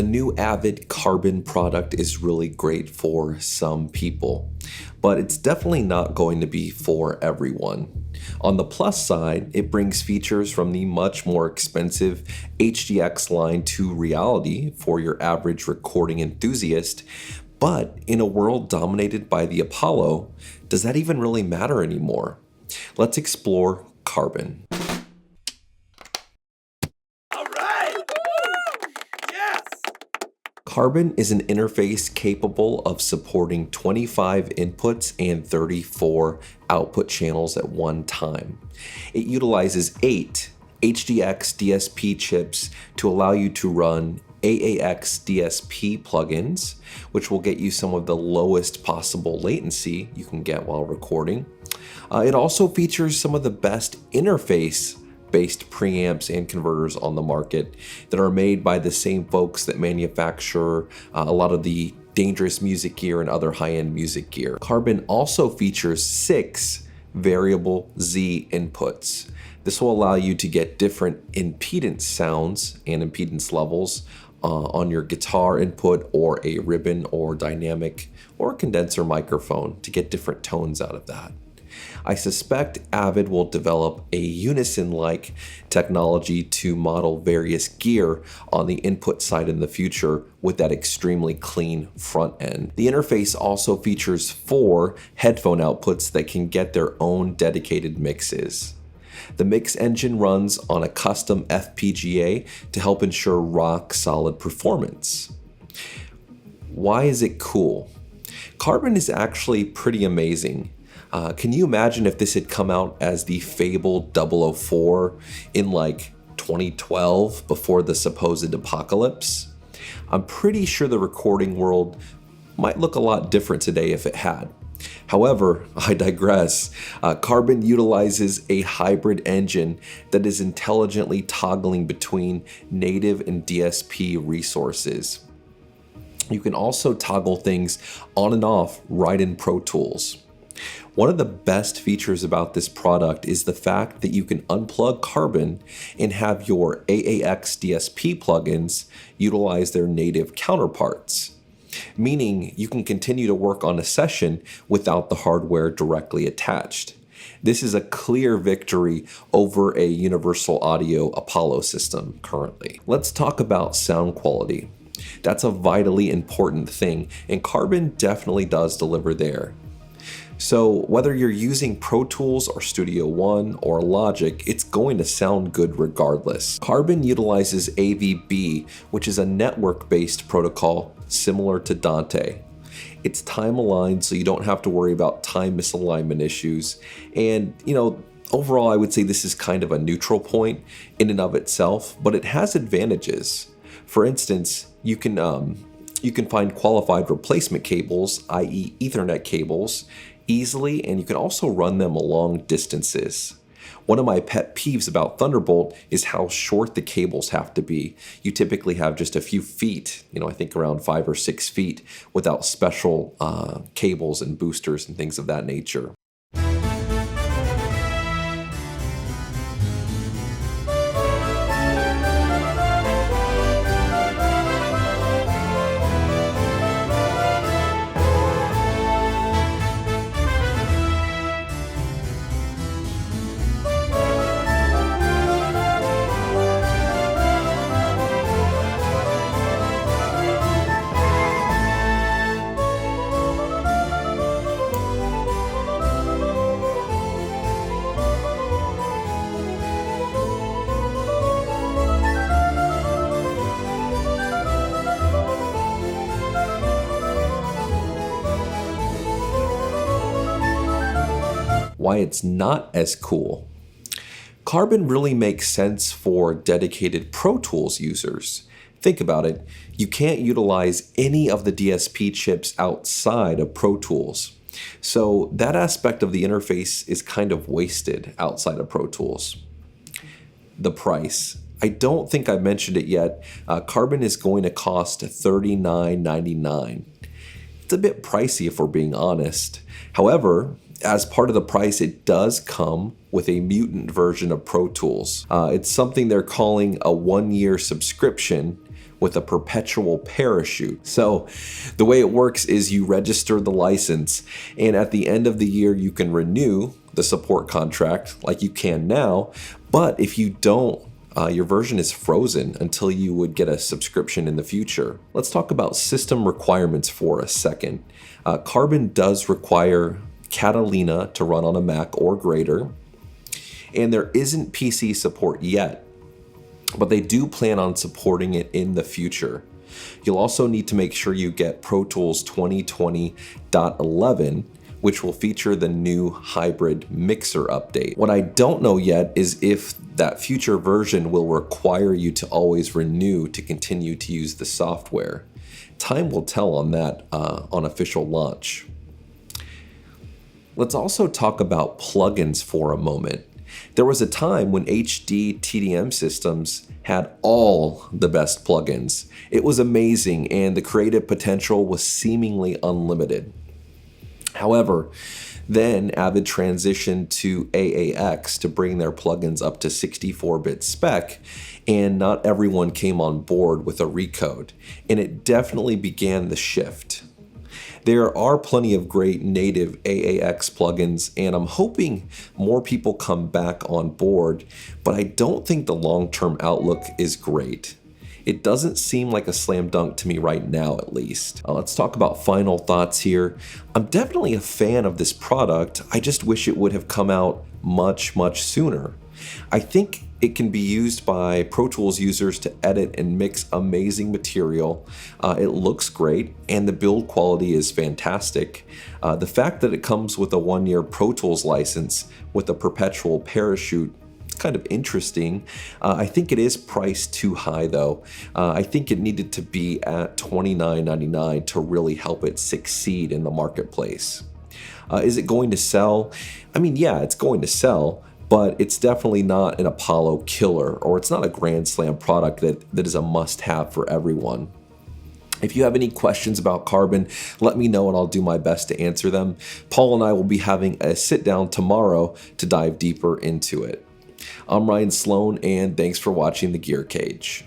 The new Avid Carbon product is really great for some people, but it's definitely not going to be for everyone. On the plus side, it brings features from the much more expensive HDX line to reality for your average recording enthusiast. But in a world dominated by the Apollo, does that even really matter anymore? Let's explore Carbon. Carbon is an interface capable of supporting 25 inputs and 34 output channels at one time. It utilizes 8 HDX DSP chips to allow you to run AAX DSP plugins, which will get you some of the lowest possible latency you can get while recording. It also features some of the best interface-based preamps and converters on the market that are made by the same folks that manufacture a lot of the dangerous music gear and other high-end music gear. Carbon also features 6 variable Z inputs. This will allow you to get different impedance sounds and impedance levels on your guitar input or a ribbon or dynamic or condenser microphone to get different tones out of that. I suspect Avid will develop a unison-like technology to model various gear on the input side in the future with that extremely clean front end. The interface also features 4 headphone outputs that can get their own dedicated mixes. The mix engine runs on a custom FPGA to help ensure rock-solid performance. Why is it cool? Carbon is actually pretty amazing. Can you imagine if this had come out as the fabled 004 in like 2012 before the supposed apocalypse? I'm pretty sure the recording world might look a lot different today if it had. However, I digress. Carbon utilizes a hybrid engine that is intelligently toggling between native and DSP resources. You can also toggle things on and off right in Pro Tools. One of the best features about this product is the fact that you can unplug Carbon and have your AAX DSP plugins utilize their native counterparts, meaning you can continue to work on a session without the hardware directly attached. This is a clear victory over a Universal Audio Apollo system currently. Let's talk about sound quality. That's a vitally important thing, and Carbon definitely does deliver there. So whether you're using Pro Tools or Studio One or Logic, it's going to sound good regardless. Carbon utilizes AVB, which is a network-based protocol similar to Dante. It's time-aligned, so you don't have to worry about time misalignment issues. And, overall, I would say this is kind of a neutral point in and of itself, but it has advantages. For instance, you can find qualified replacement cables, i.e. Ethernet cables, easily, and you can also run them long distances. One of my pet peeves about Thunderbolt is how short the cables have to be. You typically have just a few feet, I think around 5 or 6 feet, without special cables and boosters and things of that nature. Why it's not as cool. Carbon really makes sense for dedicated Pro Tools users. Think about it, you can't utilize any of the DSP chips outside of Pro Tools. So that aspect of the interface is kind of wasted outside of Pro Tools. The price. I don't think I mentioned it yet. Carbon is going to cost $39.99. It's a bit pricey if we're being honest. However, as part of the price, it does come with a mutant version of Pro Tools. It's something they're calling a 1-year subscription, with a perpetual parachute. So the way it works is you register the license, and at the end of the year you can renew the support contract like you can now, but if you don't, your version is frozen until you would get a subscription in the future. Let's talk about system requirements for a second. Carbon does require Catalina to run on a Mac or greater, and there isn't PC support yet, but they do plan on supporting it in the future. You'll also need to make sure you get Pro Tools 2020.11, which will feature the new hybrid mixer update. What I don't know yet is if that future version will require you to always renew to continue to use the software. Time will tell on that on official launch. Let's also talk about plugins for a moment. There was a time when HD TDM systems had all the best plugins. It was amazing, and the creative potential was seemingly unlimited. However, then Avid transitioned to AAX to bring their plugins up to 64-bit spec, and not everyone came on board with a recode, and it definitely began the shift. There are plenty of great native AAX plugins, and I'm hoping more people come back on board, but I don't think the long-term outlook is great. It doesn't seem like a slam dunk to me right now, at least. Let's talk about final thoughts here. I'm definitely a fan of this product. I just wish it would have come out much sooner. I think it can be used by Pro Tools users to edit and mix amazing material. It looks great, and the build quality is fantastic. The fact that it comes with a 1-year Pro Tools license with a perpetual parachute, kind of interesting. I think it is priced too high though. I think it needed to be at $29.99 to really help it succeed in the marketplace. Is it going to sell? I mean, yeah, it's going to sell, but it's definitely not an Apollo killer, or it's not a Grand Slam product that is a must-have for everyone. If you have any questions about Carbon, let me know and I'll do my best to answer them. Paul and I will be having a sit-down tomorrow to dive deeper into it. I'm Ryan Sloan, and thanks for watching The Gear Cage.